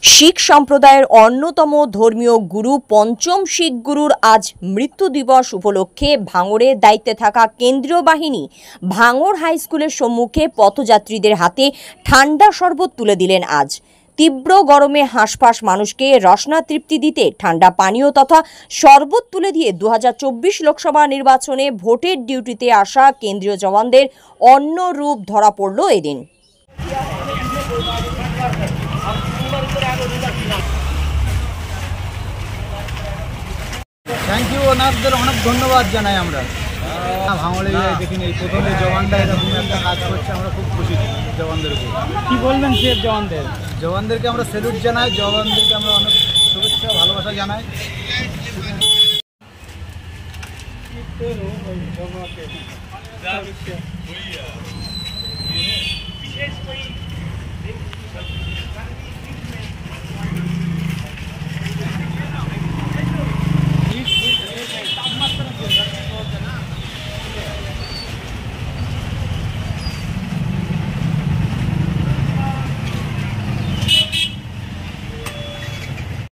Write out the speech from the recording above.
শিখ সম্প্রদায়ের অন্যতম ধর্মীয় গুরু পঞ্চম শিখ গুরুর আজ মৃত্যু দিবস উপলক্ষে ভাঙড়ে দায়িত্বে থাকা কেন্দ্রীয় বাহিনী ভাঙড় হাই স্কুলের সম্মুখে পথযাত্রীদের হাতে ঠান্ডা শরবত তুলে দিলেন। আজ তীব্র গরমে হাঁসফাঁস মানুষকে রসনা তৃপ্তি দিতে ঠান্ডা পানীয় তথা শরবত তুলে দিয়ে 2024 লোকসভা নির্বাচনে ভোটের ডিউটিতে আসা কেন্দ্রীয় জওয়ানদের অন্য রূপ ধরা পড়ল এদিন। থ্যাংক ইউ, ওনাদের অনেক ধন্যবাদ জানাই। আমরা ভাঙড়ে দেখিনি এই প্রথমে জওয়ানরা এরকম একটা কাজ করছে, আমরা খুব খুশি জওয়ানদের উপর। কি বলবেন সে জওয়ানদেরকে আমরা স্যালুট জানাই, জওয়ানদেরকে আমরা অনেক শুভেচ্ছা ভালোবাসা জানাই।